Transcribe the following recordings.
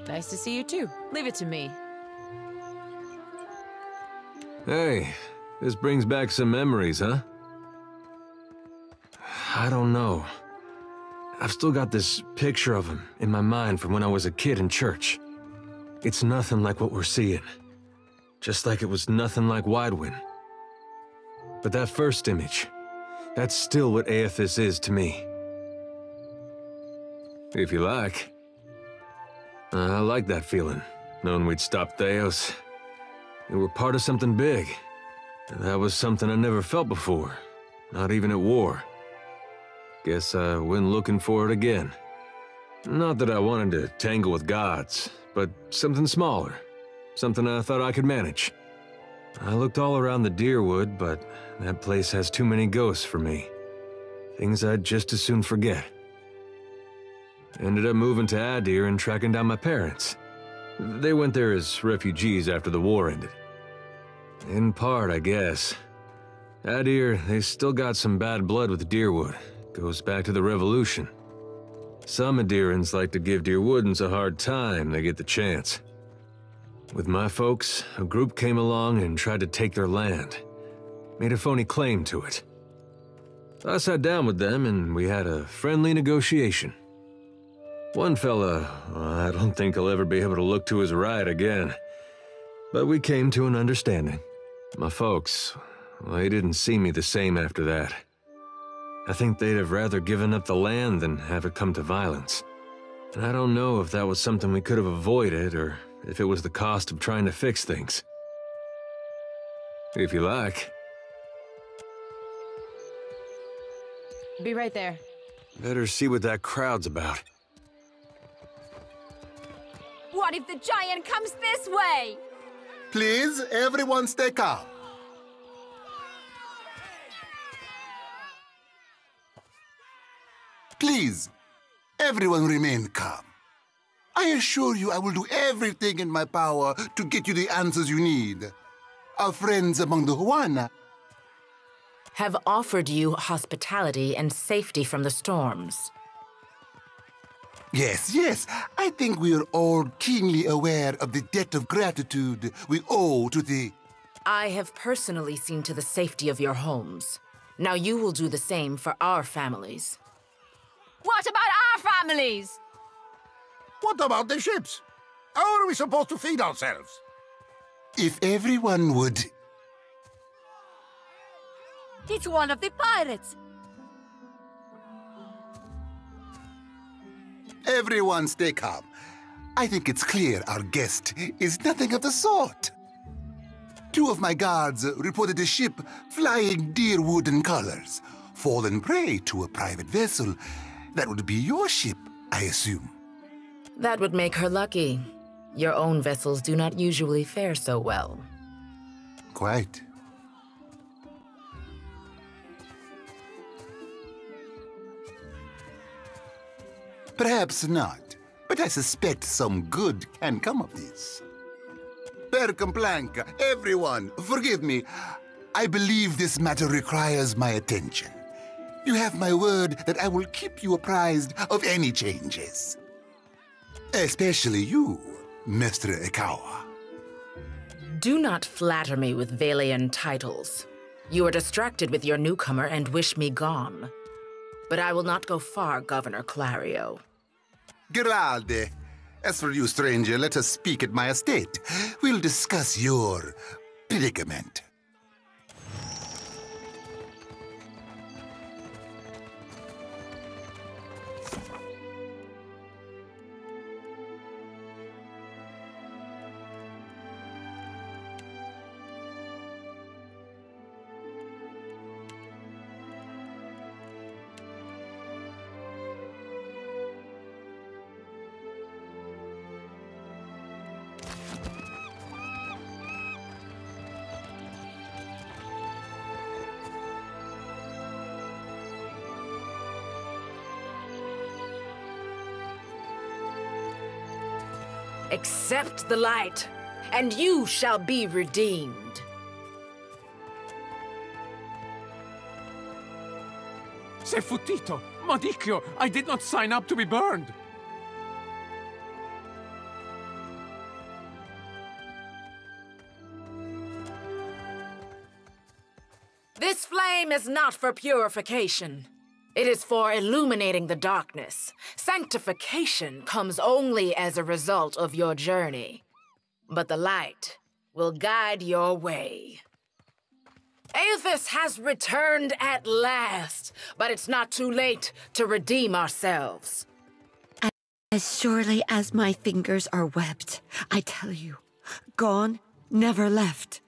Nice to see you too. Leave it to me. Hey, this brings back some memories, huh? I don't know. I've still got this picture of him in my mind from when I was a kid in church. It's nothing like what we're seeing. Just like it was nothing like Widewind. But that first image, that's still what Aethys is to me. If you like. I like that feeling, knowing we'd stopped Theos. We were part of something big. That was something I never felt before, not even at war. Guess I went looking for it again. Not that I wanted to tangle with gods, but something smaller. Something I thought I could manage. I looked all around the Deerwood, but that place has too many ghosts for me. Things I'd just as soon forget. Ended up moving to Adir and tracking down my parents. They went there as refugees after the war ended. In part, I guess. Adir, they still got some bad blood with Deerwood. Goes back to the Revolution. Some Adirans like to give Deerwoodans a hard time they get the chance. With my folks, a group came along and tried to take their land. Made a phony claim to it. I sat down with them and we had a friendly negotiation. One fella, I don't think he'll ever be able to look to his right again. But we came to an understanding. My folks, well, they didn't see me the same after that. I think they'd have rather given up the land than have it come to violence. And I don't know if that was something we could have avoided or if it was the cost of trying to fix things. If you like. Be right there. Better see what that crowd's about. What if the giant comes this way? Please, everyone stay calm. Please, everyone remain calm. I assure you I will do everything in my power to get you the answers you need. Our friends among the Huana have offered you hospitality and safety from the storms. Yes, yes. I think we are all keenly aware of the debt of gratitude we owe to the... I have personally seen to the safety of your homes. Now you will do the same for our families. What about our families? What about the ships? How are we supposed to feed ourselves? If everyone would... It's one of the pirates. Everyone stay calm. I think it's clear our guest is nothing of the sort. 2 of my guards reported a ship flying deer wooden colors, fallen prey to a private vessel. That would be your ship, I assume. That would make her lucky. Your own vessels do not usually fare so well. Quite. Perhaps not, but I suspect some good can come of this. Per Complanca, everyone, forgive me. I believe this matter requires my attention. You have my word that I will keep you apprised of any changes. Especially you, Mr. Ikawa. Do not flatter me with Valian titles. You are distracted with your newcomer and wish me gone. But I will not go far, Governor Clario. Grande. As for you, stranger, let us speak at my estate. We'll discuss your predicament. Accept the light, and you shall be redeemed. Se futtito! Madicchio! I did not sign up to be burned! This flame is not for purification. It is for illuminating the darkness. Sanctification comes only as a result of your journey. But the light will guide your way. Aethys has returned at last, but it's not too late to redeem ourselves. As surely as my fingers are webbed, I tell you, gone, never left.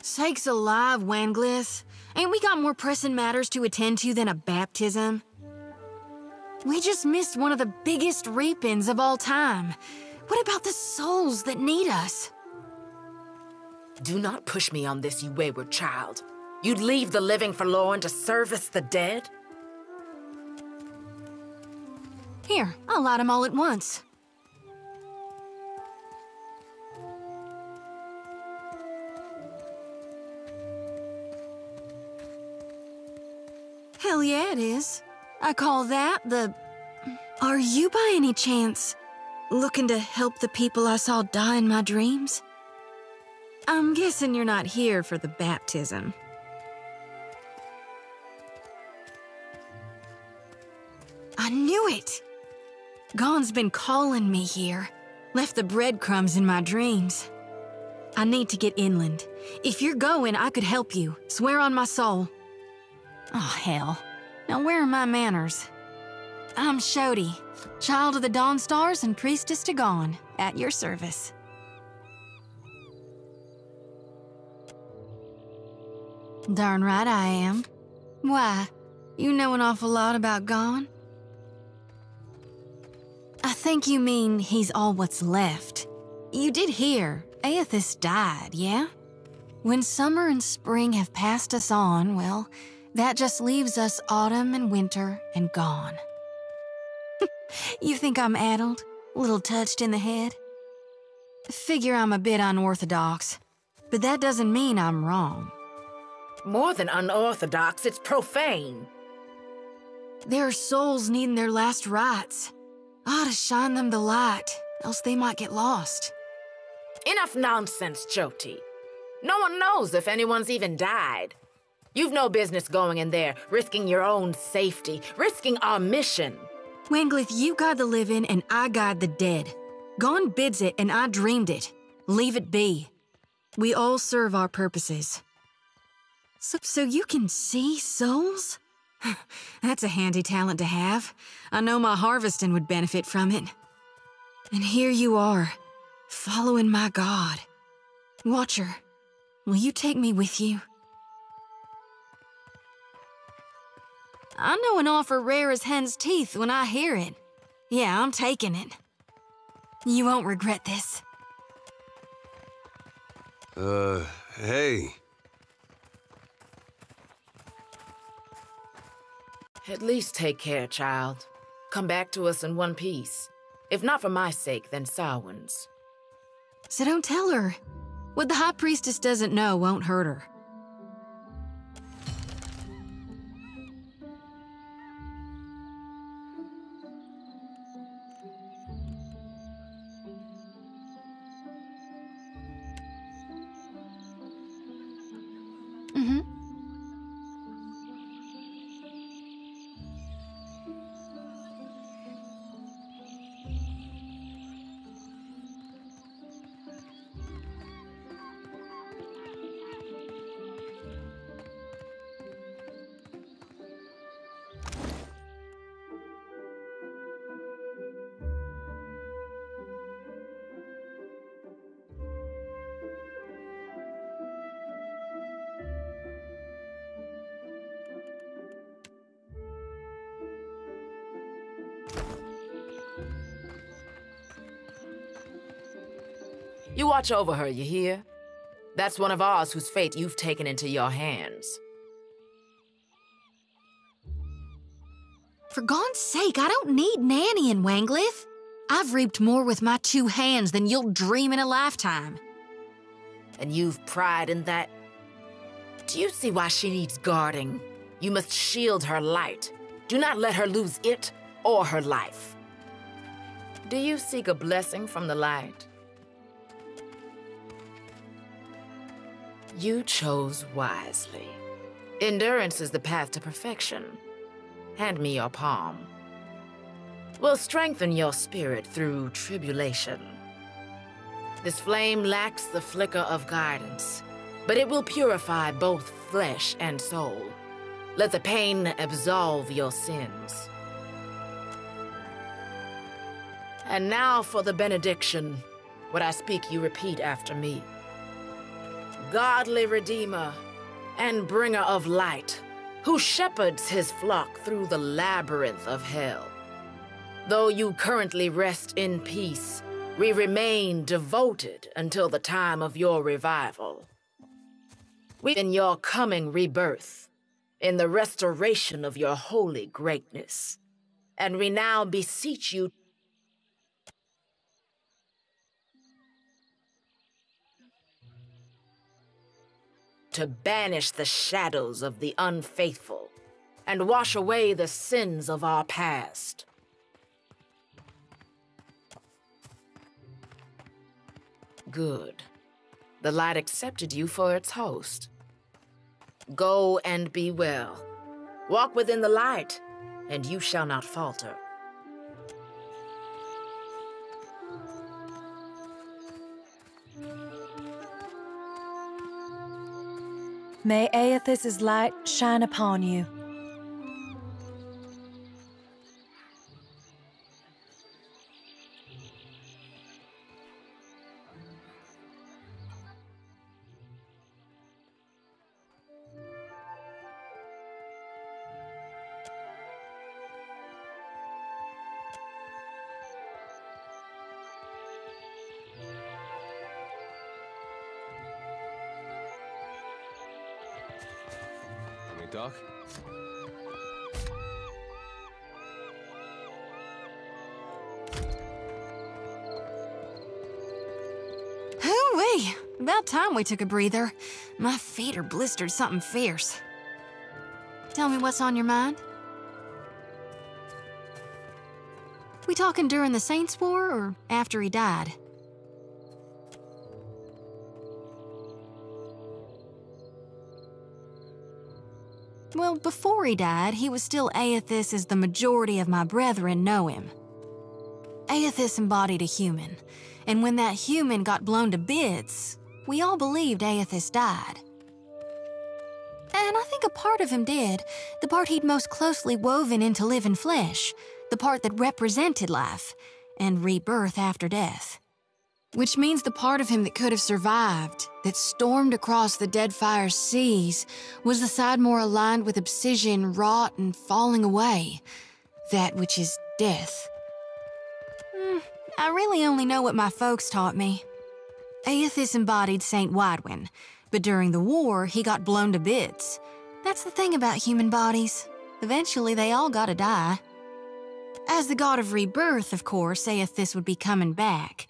Sakes alive, Wanglith. Ain't we got more pressing matters to attend to than a baptism? We just missed one of the biggest reapings of all time. What about the souls that need us? Do not push me on this, you wayward child. You'd leave the living forlorn to service the dead? Here, I'll light them all at once. Hell yeah, it is. I call that the... Are you by any chance looking to help the people I saw die in my dreams? I'm guessing you're not here for the baptism. I knew it! Gon's been calling me here. Left the breadcrumbs in my dreams. I need to get inland. If you're going, I could help you. Swear on my soul. Oh, hell. Now where are my manners? I'm Shodi, child of the Dawn Stars and priestess to Gon, at your service. Darn right I am. Why? You know an awful lot about Gon? I think you mean he's all what's left. You did hear, Aethys died, yeah? When summer and spring have passed us on, well, that just leaves us autumn and winter and gone. You think I'm addled? A little touched in the head? Figure I'm a bit unorthodox, but that doesn't mean I'm wrong. More than unorthodox, it's profane. There are souls needing their last rites. I ought to shine them the light, else they might get lost. Enough nonsense, Jyoti. No one knows if anyone's even died. You've no business going in there, risking your own safety, risking our mission. Wanglith, you guide the living and I guide the dead. Gon bids it and I dreamed it. Leave it be. We all serve our purposes. So you can see souls? That's a handy talent to have. I know my harvesting would benefit from it. And here you are, following my god. Watcher, will you take me with you? I know an offer rare as hen's teeth when I hear it. Yeah, I'm taking it. You won't regret this. Hey. At least take care, child. Come back to us in one piece. If not for my sake, then Samhain's. So don't tell her. What the High Priestess doesn't know won't hurt her. You watch over her, you hear? That's one of ours whose fate you've taken into your hands. For God's sake, I don't need nannying, Wanglith. I've reaped more with my 2 hands than you'll dream in a lifetime. And you've pride in that? Do you see why she needs guarding? You must shield her light. Do not let her lose it or her life. Do you seek a blessing from the light? You chose wisely. Endurance is the path to perfection. Hand me your palm. We'll strengthen your spirit through tribulation. This flame lacks the flicker of guidance, but it will purify both flesh and soul. Let the pain absolve your sins. And now for the benediction. What I speak, you repeat after me. Godly Redeemer and bringer of light, who shepherds his flock through the labyrinth of hell. Though you currently rest in peace, we remain devoted until the time of your revival. We in your coming rebirth, in the restoration of your holy greatness. And we now beseech you to banish the shadows of the unfaithful and wash away the sins of our past. Good. The light accepted you for its host. Go and be well. Walk within the light, and you shall not falter. May Aethys' light shine upon you. Doc? Hoo-wee! About time we took a breather. My feet are blistered something fierce. Tell me what's on your mind? We talking during the Saints' War or after he died? Well, before he died, he was still Aethys as the majority of my brethren know him. Aethys embodied a human, and when that human got blown to bits, we all believed Aethys died. And I think a part of him did, the part he'd most closely woven into living flesh, the part that represented life, and rebirth after death. Which means the part of him that could have survived, that stormed across the Deadfire seas, was the side more aligned with obsidian, rot, and falling away. That which is death. I really only know what my folks taught me. Aethys embodied Saint Widwin, but during the war, he got blown to bits. That's the thing about human bodies. Eventually, they all gotta die. As the god of rebirth, of course, Aethys would be coming back.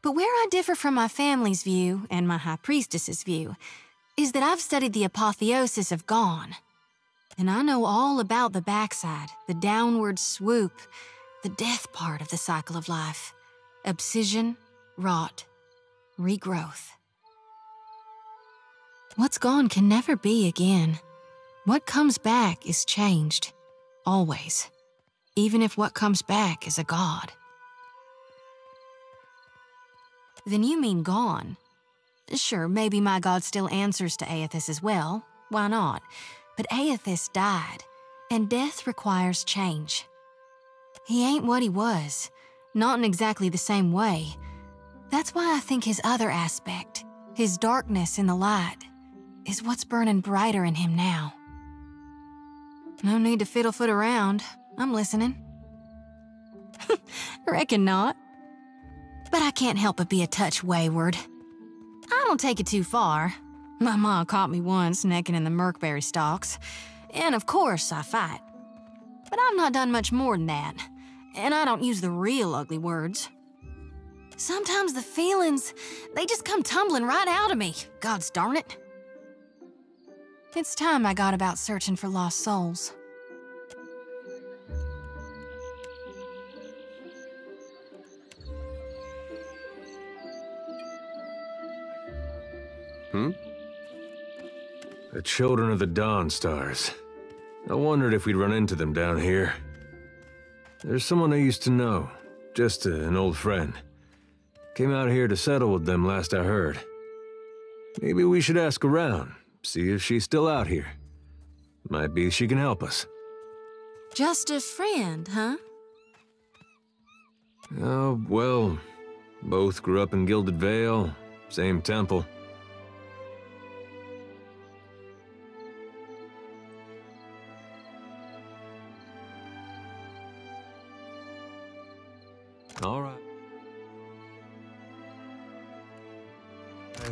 But where I differ from my family's view, and my High Priestess's view, is that I've studied the apotheosis of Gone. And I know all about the backside, the downward swoop, the death part of the cycle of life. Obsidian, rot, regrowth. What's gone can never be again. What comes back is changed. Always. Even if what comes back is a god. Then you mean gone. Sure, maybe my god still answers to Aethys as well. Why not? But Aethys died, and death requires change. He ain't what he was, not in exactly the same way. That's why I think his other aspect, his darkness in the light, is what's burning brighter in him now. No need to fiddle-foot around. I'm listening. Reckon not. But I can't help but be a touch wayward. I don't take it too far. My ma caught me once necking in the merkberry stalks. And of course I fight. But I've not done much more than that. And I don't use the real ugly words. Sometimes the feelings, they just come tumbling right out of me. Gods darn it. It's time I got about searching for lost souls. The children of the Dawn Stars. I wondered if we'd run into them down here. There's someone I used to know, just an old friend. Came out here to settle with them last I heard. Maybe we should ask around, see if she's still out here. Might be she can help us. Just a friend, huh? Oh, well, both grew up in Gilded Vale, same temple. All right.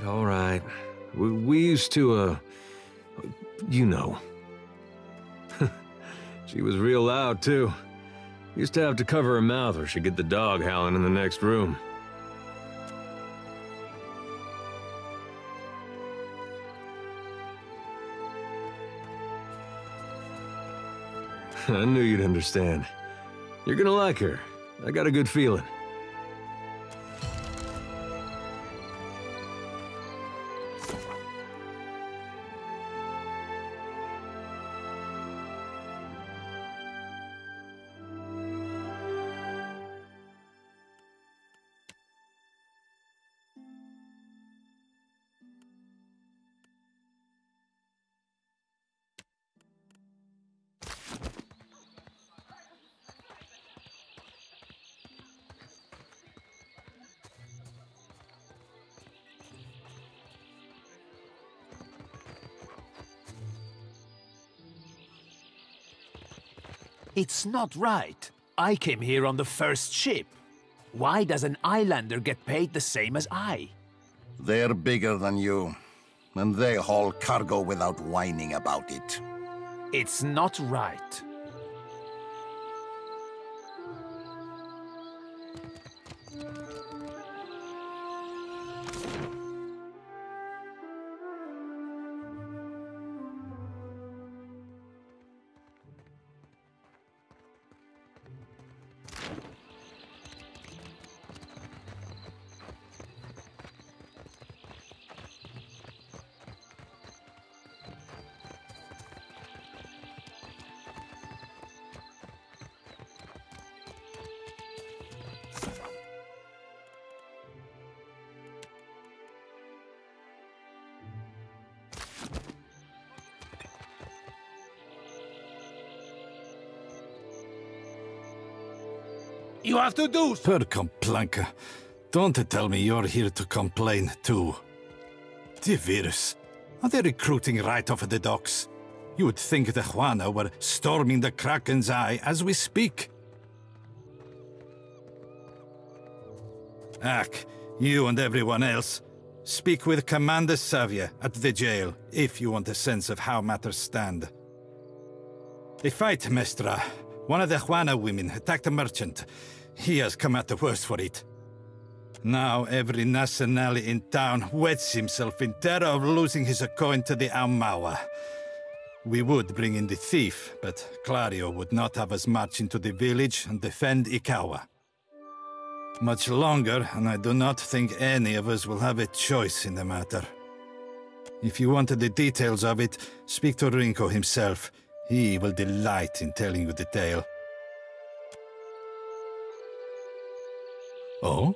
All right. We used to, you know. She was real loud, too. Used to have to cover her mouth or she'd get the dog howling in the next room. I knew you'd understand. You're gonna like her. I got a good feeling. It's not right. I came here on the first ship. Why does an islander get paid the same as I? They're bigger than you, and they haul cargo without whining about it. It's not right. You have to do... Per complanca. Don't tell me you're here to complain, too. The virus. Are they recruiting right off of the docks? You would think the Juana were storming the Kraken's Eye as we speak. Ack, you and everyone else. Speak with Commander Savia at the jail, if you want a sense of how matters stand. A fight, Mestra. One of the Juana women attacked a merchant. He has come out the worst for it. Now every nationale in town wets himself in terror of losing his coin to the Aumaua. We would bring in the thief, but Clario would not have us march into the village and defend Ikawa. Much longer, and I do not think any of us will have a choice in the matter. If you wanted the details of it, speak to Rinko himself. He will delight in telling you the tale. Oh?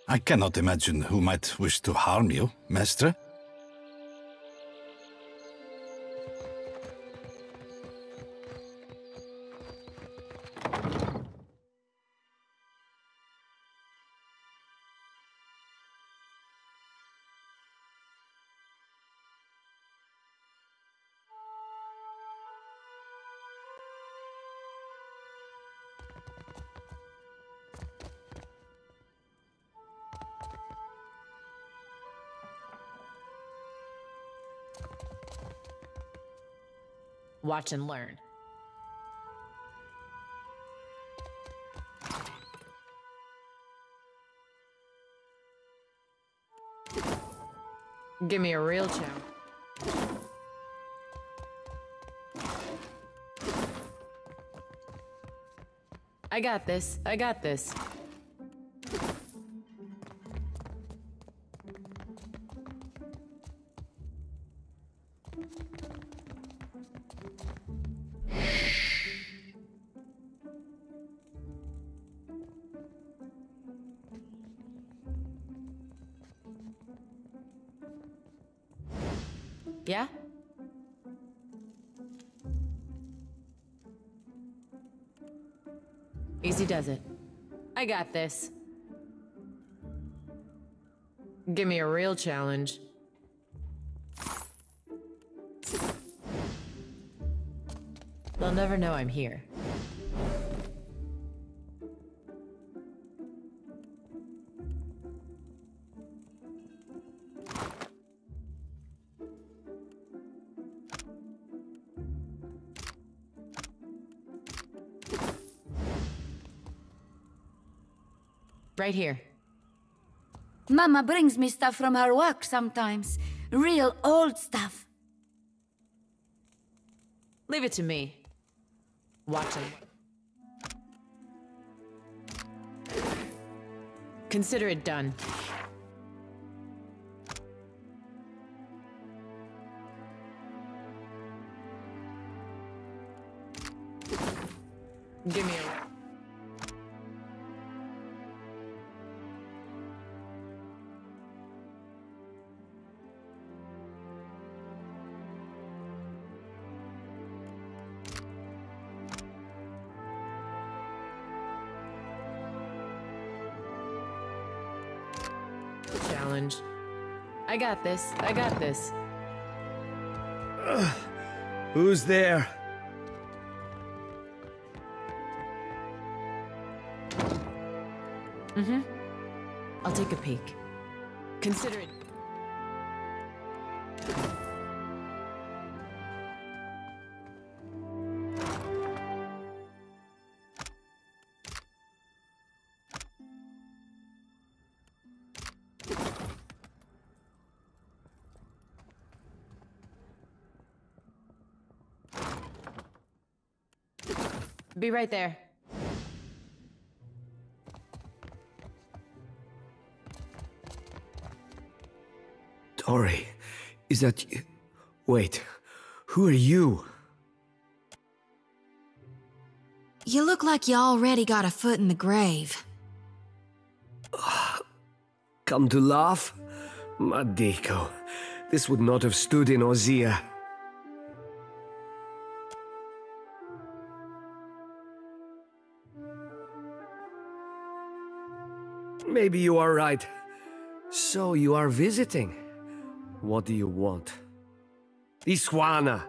I cannot imagine who might wish to harm you, Mestre. Watch and learn. Give me a real chow. I got this. I got this. Yeah? Easy does it. I got this. Give me a real challenge. They'll never know I'm here. Right here. Mama brings me stuff from her work sometimes. Real old stuff. Leave it to me. Watch him. Consider it done. Give me a... challenge. I got this. I got this. Who's there? Mm-hmm. I'll take a peek. Consider it. Be right there. Tori, is that you? Wait, who are you? You look like you already got a foot in the grave. Come to laugh? Madiko, this would not have stood in Ozia. Maybe you are right. So you are visiting. What do you want? These Juana.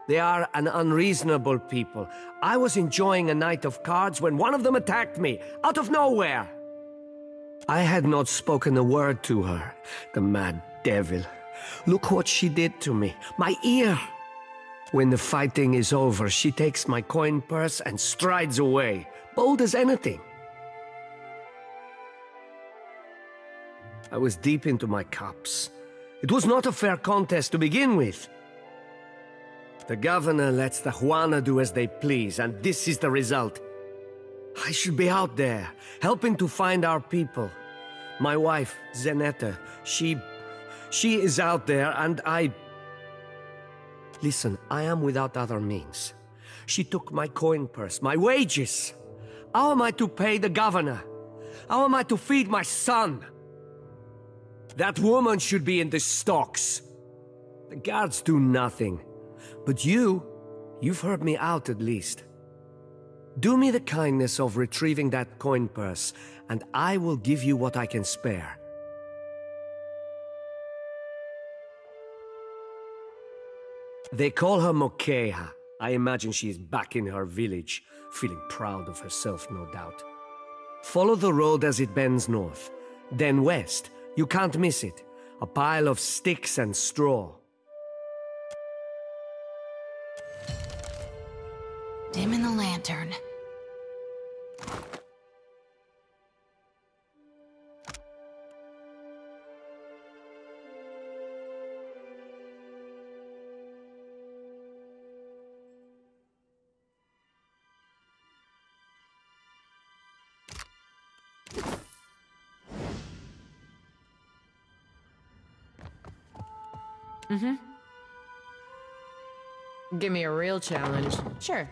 They are an unreasonable people. I was enjoying a night of cards when one of them attacked me, out of nowhere. I had not spoken a word to her, the mad devil. Look what she did to me, my ear. When the fighting is over, she takes my coin purse and strides away, bold as anything. I was deep into my cups. It was not a fair contest to begin with. The governor lets the Juana do as they please, and this is the result. I should be out there, helping to find our people. My wife, Zenetta, she is out there, and I... Listen, I am without other means. She took my coin purse, my wages. How am I to pay the governor? How am I to feed my son? That woman should be in the stocks. The guards do nothing. But you've heard me out at least. Do me the kindness of retrieving that coin purse, and I will give you what I can spare. They call her Mokeha. I imagine she is back in her village, feeling proud of herself, no doubt. Follow the road as it bends north, then west. You can't miss it. A pile of sticks and straw. Dim in the lantern. Mm-hmm. Give me a real challenge. Sure.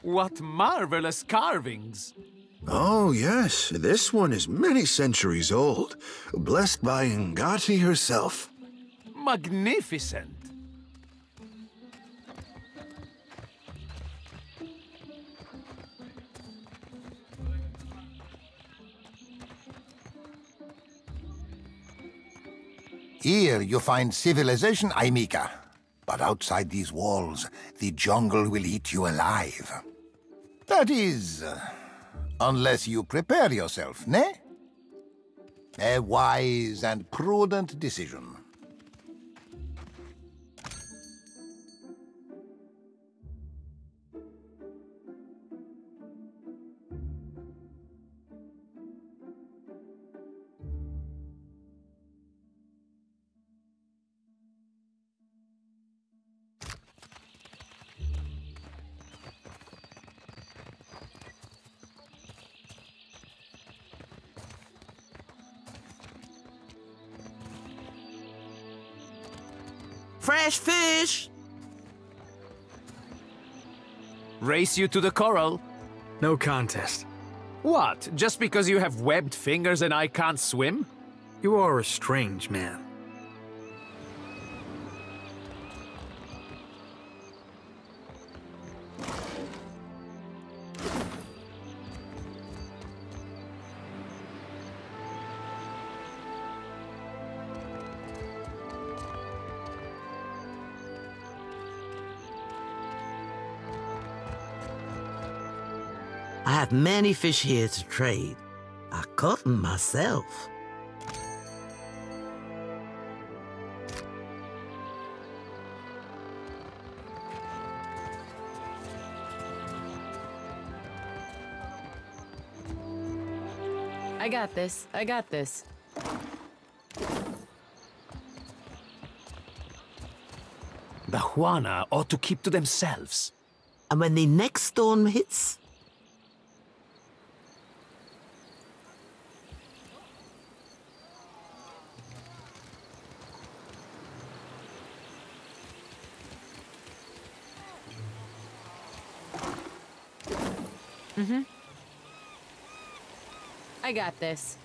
What marvelous carvings! Oh, yes. This one is many centuries old. Blessed by Ngati herself. Magnificent! Here you find civilization, Aimika. But outside these walls, the jungle will eat you alive. That is, unless you prepare yourself, ne? A wise and prudent decision. Fresh fish! Race you to the coral? No contest. What? Just because you have webbed fingers and I can't swim? You are a strange man. I have many fish here to trade. I caught them myself. I got this. I got this. The Juana ought to keep to themselves. And when the next storm hits, I got this.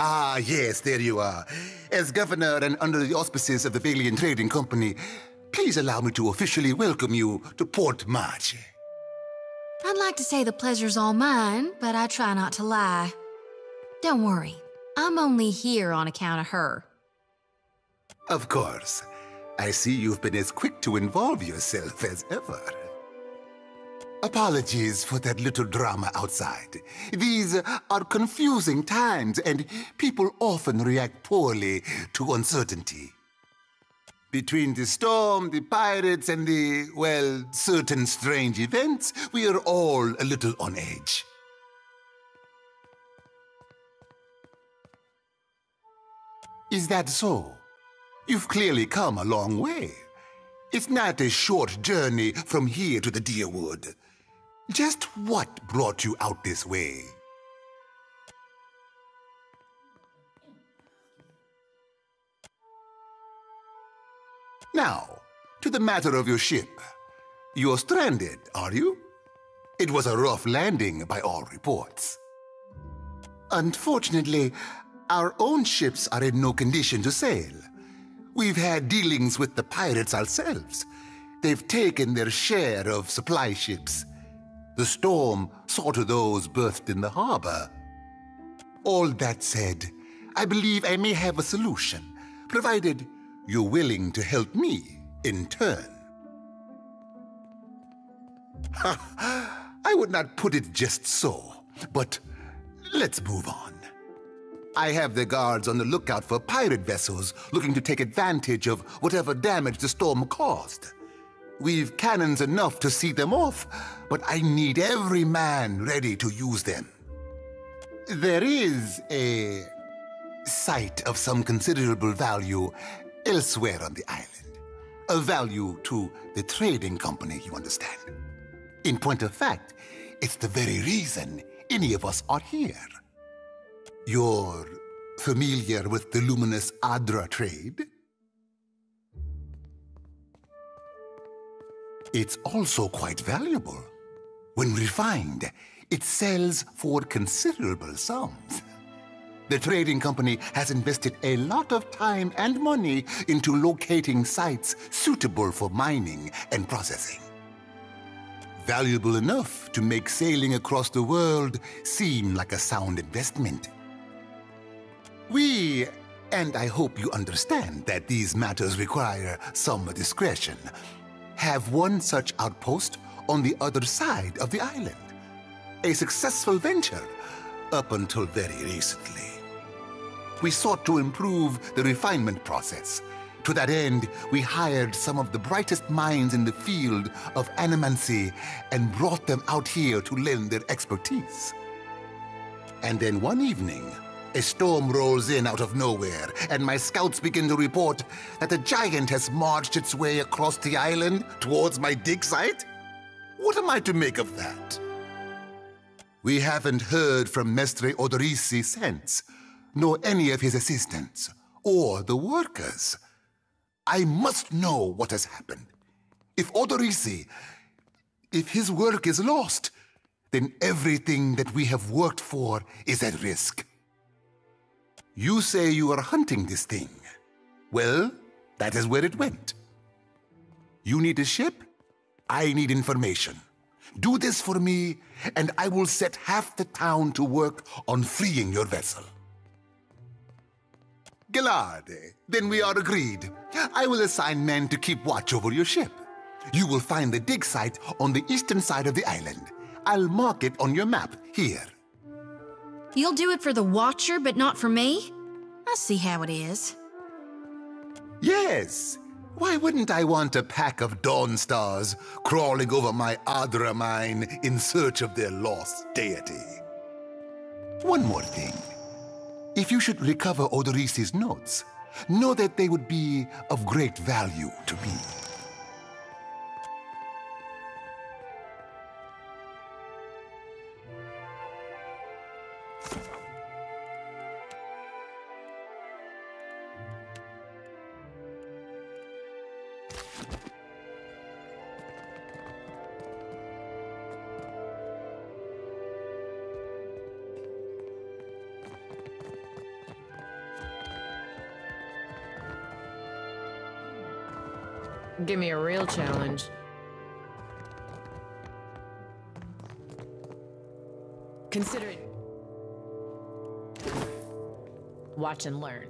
Ah, yes, there you are. As governor and under the auspices of the Valian Trading Company, please allow me to officially welcome you to Port Maje. I'd like to say the pleasure's all mine, but I try not to lie. Don't worry, I'm only here on account of her. Of course. I see you've been as quick to involve yourself as ever. Apologies for that little drama outside. These are confusing times, and people often react poorly to uncertainty. Between the storm, the pirates, and the, well, certain strange events, we are all a little on edge. Is that so? You've clearly come a long way. It's not a short journey from here to the Deer Wood. Just what brought you out this way? Now, to the matter of your ship. You're stranded, are you? It was a rough landing by all reports. Unfortunately, our own ships are in no condition to sail. We've had dealings with the pirates ourselves. They've taken their share of supply ships. The storm saw to those berthed in the harbor. All that said, I believe I may have a solution, provided you're willing to help me in turn. I would not put it just so, but let's move on. I have the guards on the lookout for pirate vessels looking to take advantage of whatever damage the storm caused. We've cannons enough to see them off, but I need every man ready to use them. There is a site of some considerable value elsewhere on the island. A value to the trading company, you understand. In point of fact, it's the very reason any of us are here. You're familiar with the luminous Adra trade? It's also quite valuable. When refined, it sells for considerable sums. The trading company has invested a lot of time and money into locating sites suitable for mining and processing. Valuable enough to make sailing across the world seem like a sound investment. We, and I hope you understand that these matters require some discretion, have one such outpost on the other side of the island. A successful venture up until very recently. We sought to improve the refinement process. To that end, we hired some of the brightest minds in the field of animancy and brought them out here to lend their expertise. And then one evening, a storm rolls in out of nowhere, and my scouts begin to report that a giant has marched its way across the island towards my dig site. What am I to make of that? We haven't heard from Mestre Odorisi since, nor any of his assistants, or the workers. I must know what has happened. If Odorisi, if his work is lost, then everything that we have worked for is at risk. You say you are hunting this thing. Well, that is where it went. You need a ship? I need information. Do this for me, and I will set half the town to work on freeing your vessel. Gelade, then we are agreed. I will assign men to keep watch over your ship. You will find the dig site on the eastern side of the island. I'll mark it on your map here. You'll do it for the Watcher, but not for me? I see how it is. Yes. Why wouldn't I want a pack of Dawn Stars crawling over my Adra mine in search of their lost deity? One more thing. If you should recover Odorisi's notes, know that they would be of great value to me. Give me a real challenge. Consider it. Watch and learn.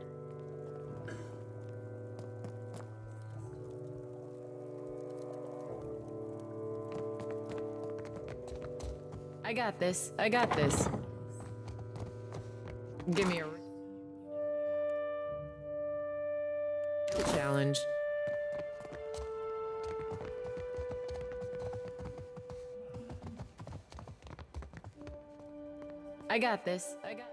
I got this. I got this. Give me a challenge. I got this. I got.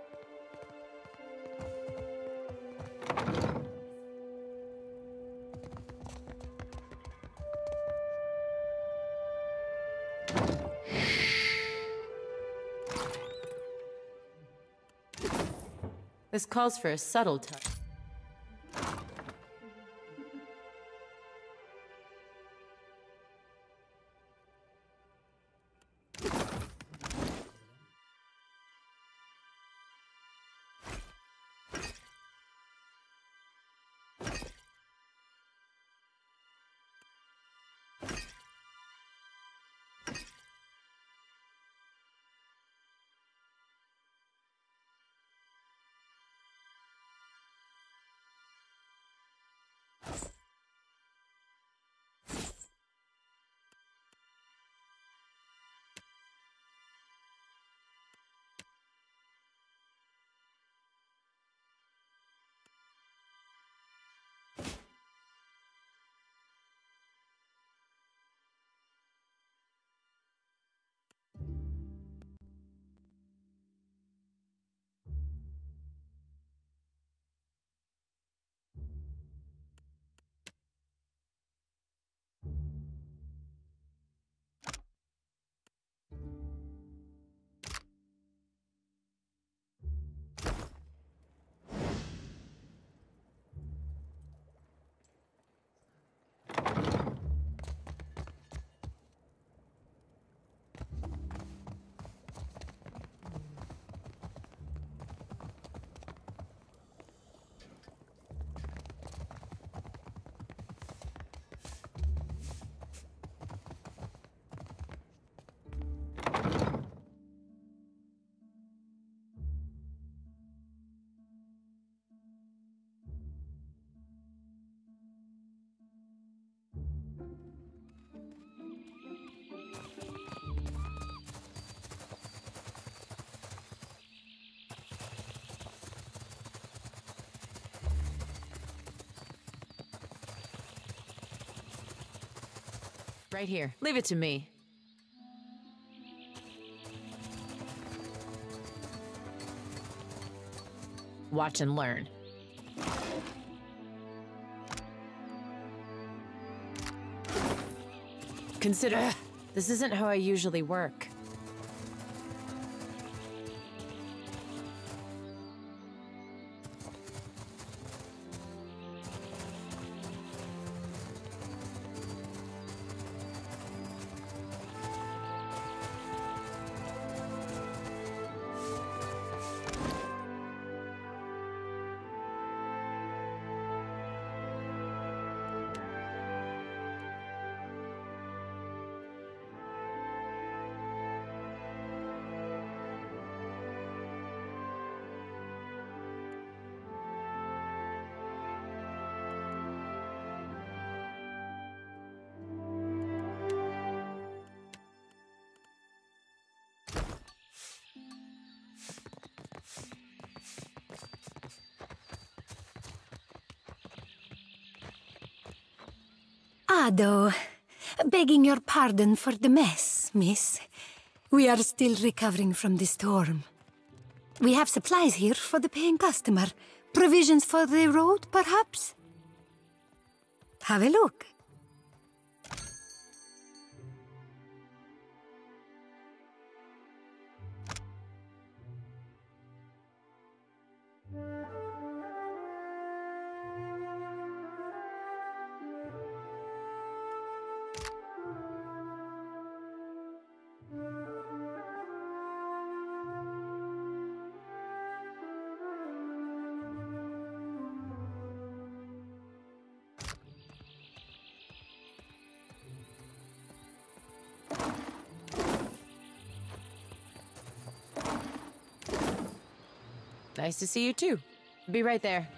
This calls for a subtle touch. Right here. Leave it to me. Watch and learn. Consider... This isn't how I usually work. Ado, begging your pardon for the mess, miss. We are still recovering from the storm. We have supplies here for the paying customer. Provisions for the road, perhaps? Have a look. Nice to see you too. Be right there.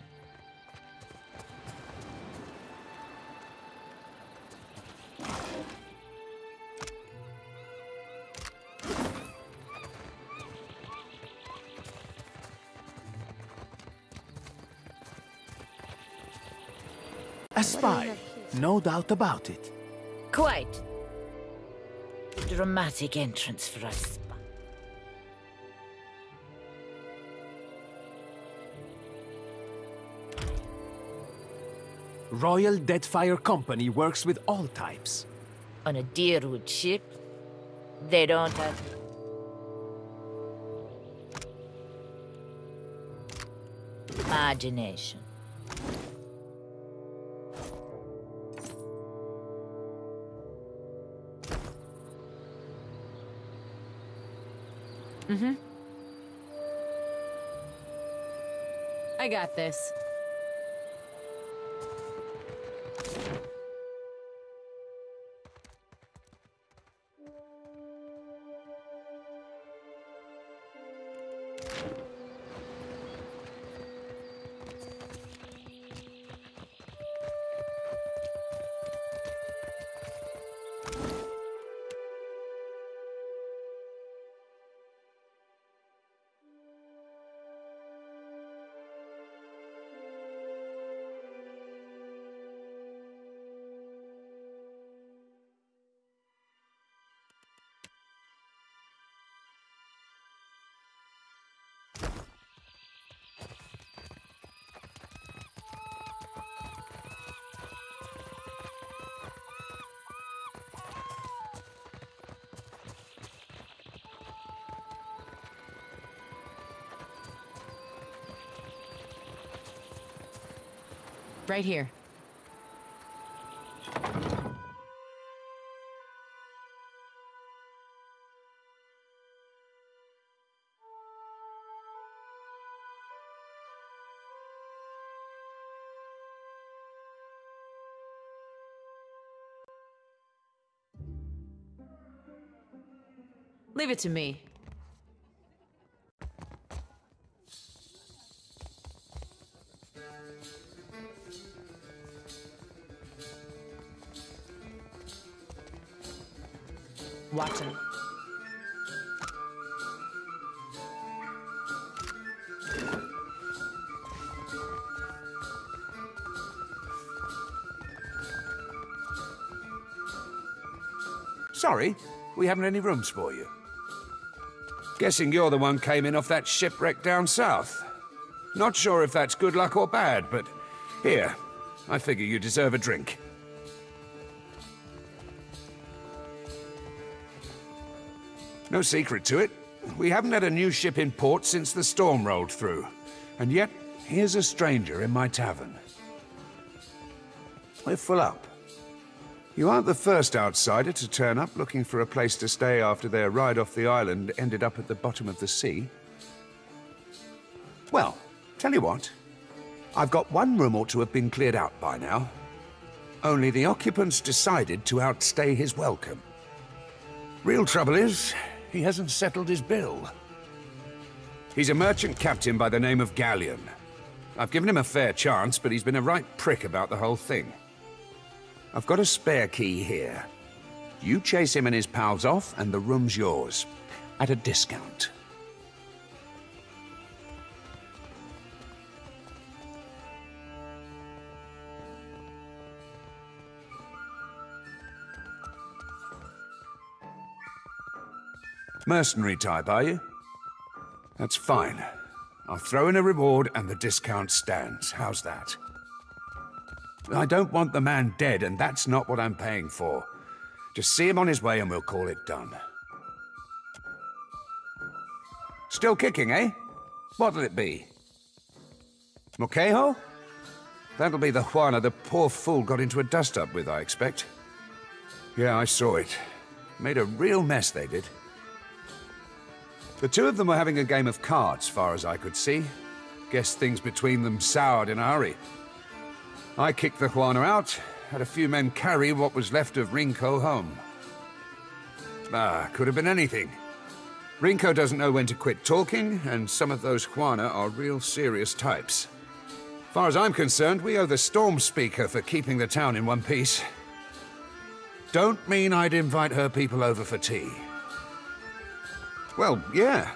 A spy, no doubt about it. Quite. Dramatic entrance for a spy. Royal Deadfire Company works with all types. On a Deerwood ship, they don't have... imagination. Mm-hmm. I got this. Right here. Leave it to me. Watch him. Sorry, we haven't any rooms for you. Guessing you're the one came in off that shipwreck down south. Not sure if that's good luck or bad, but here, I figure you deserve a drink. No secret to it. We haven't had a new ship in port since the storm rolled through. And yet, here's a stranger in my tavern. We're full up. You aren't the first outsider to turn up looking for a place to stay after their ride off the island ended up at the bottom of the sea. Well, tell you what. I've got one room ought to have been cleared out by now. Only the occupants decided to outstay his welcome. Real trouble is, he hasn't settled his bill. He's a merchant captain by the name of Galleon. I've given him a fair chance, but he's been a right prick about the whole thing. I've got a spare key here. You chase him and his pals off, and the room's yours. At a discount. Mercenary type, are you? That's fine. I'll throw in a reward and the discount stands. How's that? I don't want the man dead, and that's not what I'm paying for. Just see him on his way and we'll call it done. Still kicking, eh? What'll it be? Moquejo? That'll be the Juana the poor fool got into a dust-up with, I expect. Yeah, I saw it. Made a real mess, they did. The two of them were having a game of cards, far as I could see. Guess things between them soured in a hurry. I kicked the Juana out, had a few men carry what was left of Rinko home. Could have been anything. Rinko doesn't know when to quit talking, and some of those Juana are real serious types. As far as I'm concerned, we owe the Storm Speaker for keeping the town in one piece. Don't mean I'd invite her people over for tea. Well, yeah.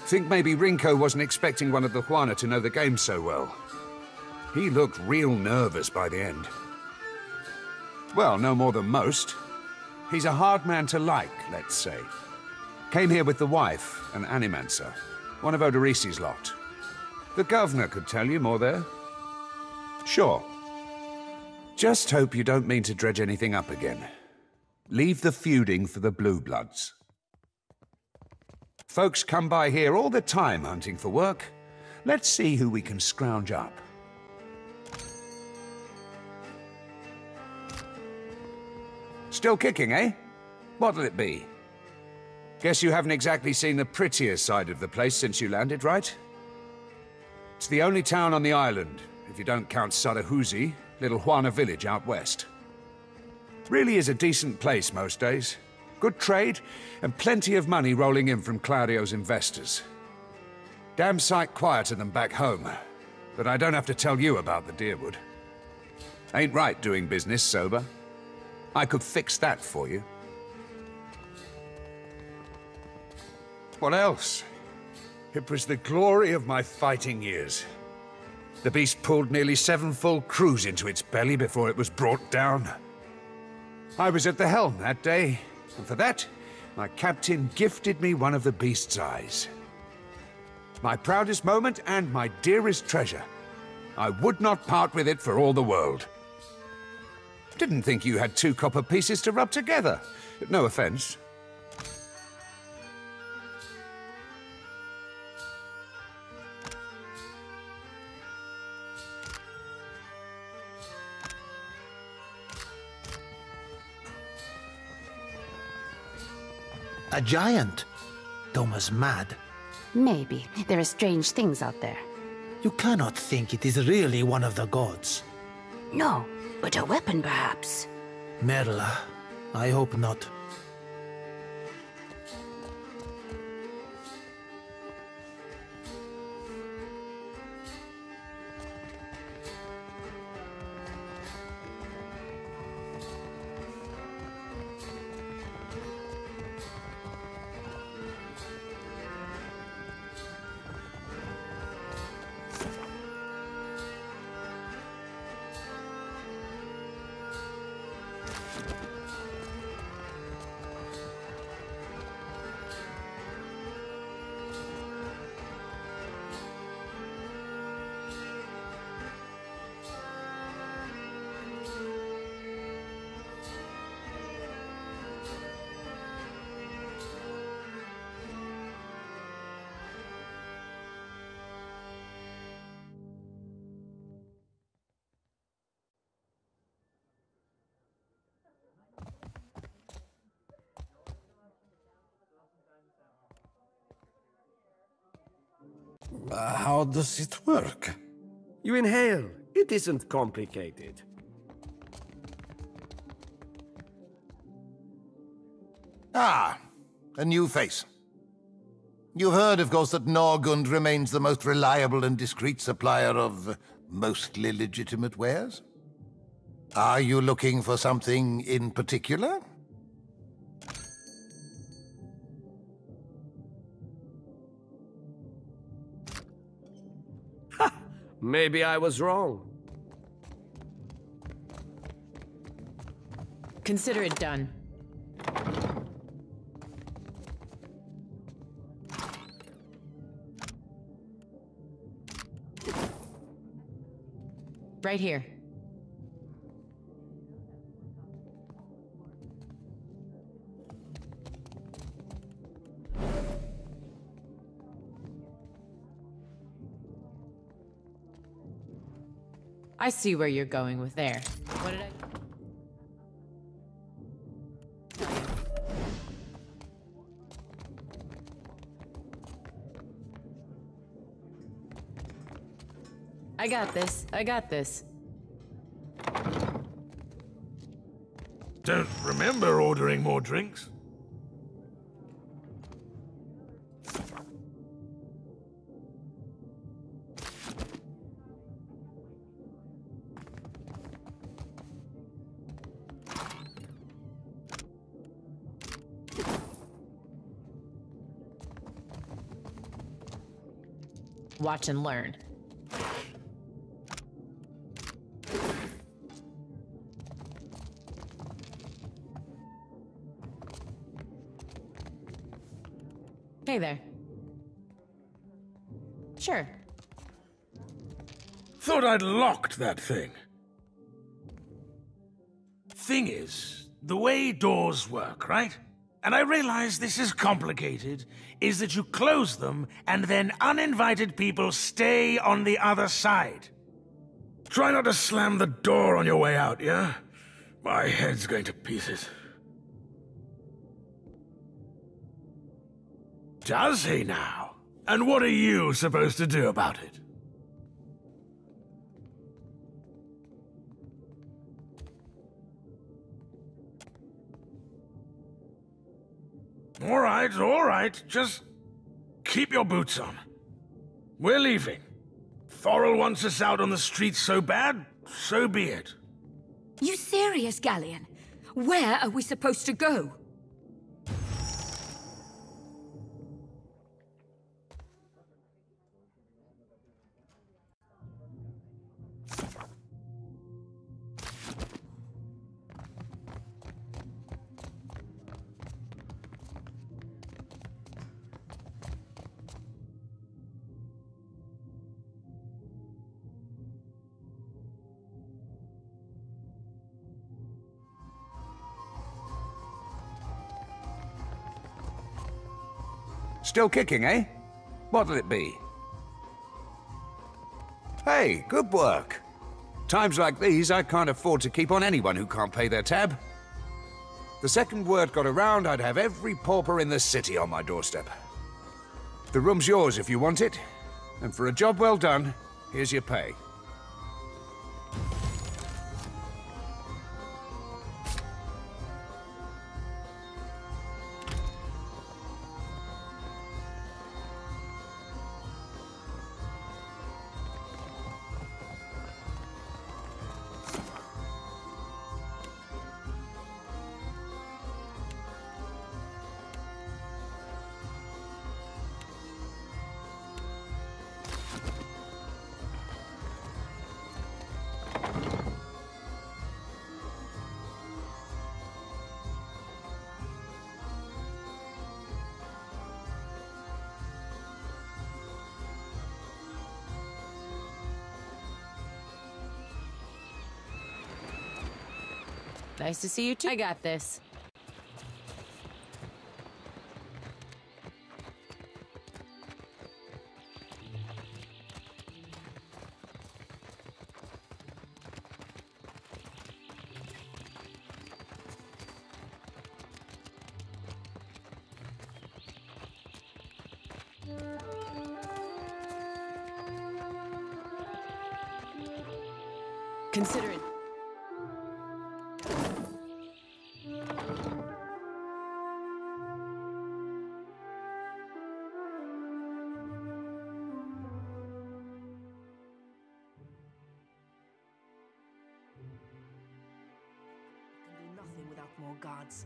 Think maybe Rinko wasn't expecting one of the Juana to know the game so well. He looked real nervous by the end. Well, no more than most. He's a hard man to like, let's say. Came here with the wife, an animancer, one of Odorisi's lot. The governor could tell you more there. Sure. Just hope you don't mean to dredge anything up again. Leave the feuding for the Blue Bloods. Folks come by here all the time hunting for work. Let's see who we can scrounge up. Still kicking, eh? What'll it be? Guess you haven't exactly seen the prettier side of the place since you landed, right? It's the only town on the island, if you don't count Sarahuzi, little Juana village out west. Really is a decent place most days. Good trade, and plenty of money rolling in from Claudio's investors. Damn sight quieter than back home, but I don't have to tell you about the Deerwood. Ain't right doing business sober. I could fix that for you. What else? It was the glory of my fighting years. The beast pulled nearly 7 full crews into its belly before it was brought down. I was at the helm that day, and for that, my captain gifted me one of the beast's eyes. My proudest moment and my dearest treasure. I would not part with it for all the world. Didn't think you had 2 copper pieces to rub together. No offense. A giant? Thomas mad. Maybe. There are strange things out there. You cannot think it is really one of the gods. No, but a weapon perhaps. Merla, I hope not. How does it work? You inhale. It isn't complicated. Ah, a new face. You've heard, of course, that Norgund remains the most reliable and discreet supplier of mostly legitimate wares. Are you looking for something in particular? Maybe I was wrong. Consider it done. Right here. I see where you're going with there. What did I got this. I got this. Don't remember ordering more drinks. Watch and learn. Hey there. Sure. Thought I'd locked that thing. Thing is, the way doors work, right? And I realize this is complicated, is that you close them and then uninvited people stay on the other side. Try not to slam the door on your way out, yeah? My head's going to pieces. Does he now? And what are you supposed to do about it? All right, just keep your boots on. We're leaving. Thorol wants us out on the streets so bad, so be it. You serious, Galleon? Where are we supposed to go? Still kicking, eh? What'll it be? Hey, good work. Times like these, I can't afford to keep on anyone who can't pay their tab. The second word got around, I'd have every pauper in the city on my doorstep. The room's yours if you want it, and for a job well done, here's your pay. Nice to see you too. I got this. Consider it. More guards.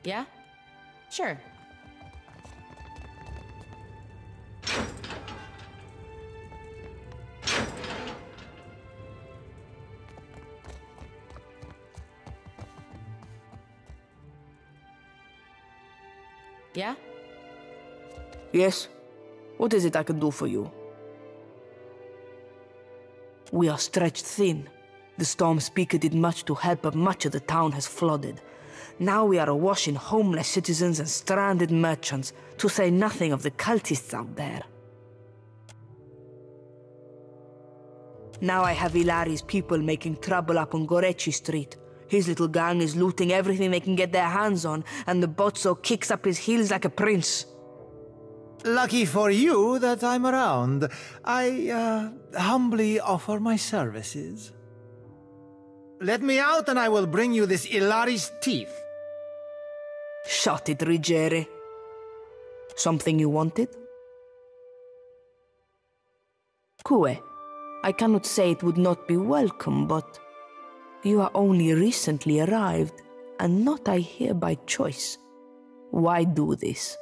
Yeah? Sure. Yeah? Yes? What is it I can do for you? We are stretched thin. The storm speaker did much to help, but much of the town has flooded. Now we are awash in homeless citizens and stranded merchants, to say nothing of the cultists out there. Now I have Ilari's people making trouble up on Gorechi Street. His little gang is looting everything they can get their hands on, and the Bozzo kicks up his heels like a prince. Lucky for you that I'm around. I, humbly offer my services. Let me out and I will bring you this Ilari's teeth. Shut it, Ruggieri. Something you wanted? Cue, I cannot say it would not be welcome, but you are only recently arrived, and not I here by choice. Why do this?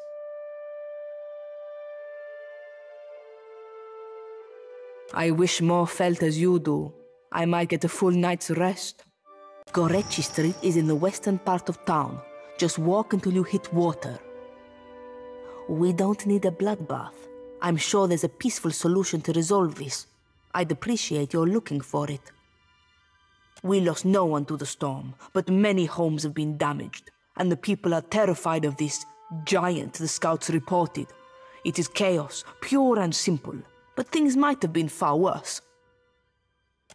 I wish more felt as you do. I might get a full night's rest. Gorechi Street is in the western part of town. Just walk until you hit water. We don't need a bloodbath. I'm sure there's a peaceful solution to resolve this. I'd appreciate your looking for it. We lost no one to the storm, but many homes have been damaged, and the people are terrified of this giant the scouts reported. It is chaos, pure and simple, but things might have been far worse.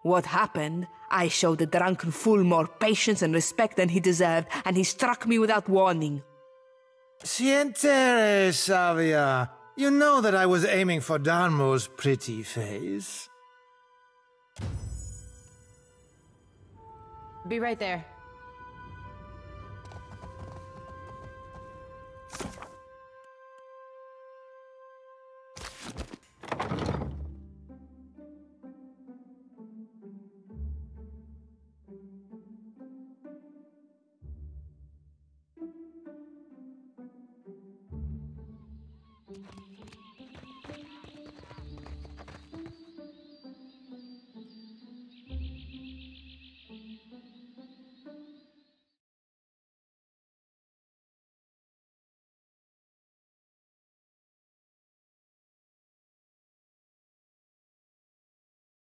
What happened? I showed the drunken fool more patience and respect than he deserved, and he struck me without warning. Sientere, Savia. You know that I was aiming for Darmo's pretty face. Be right there.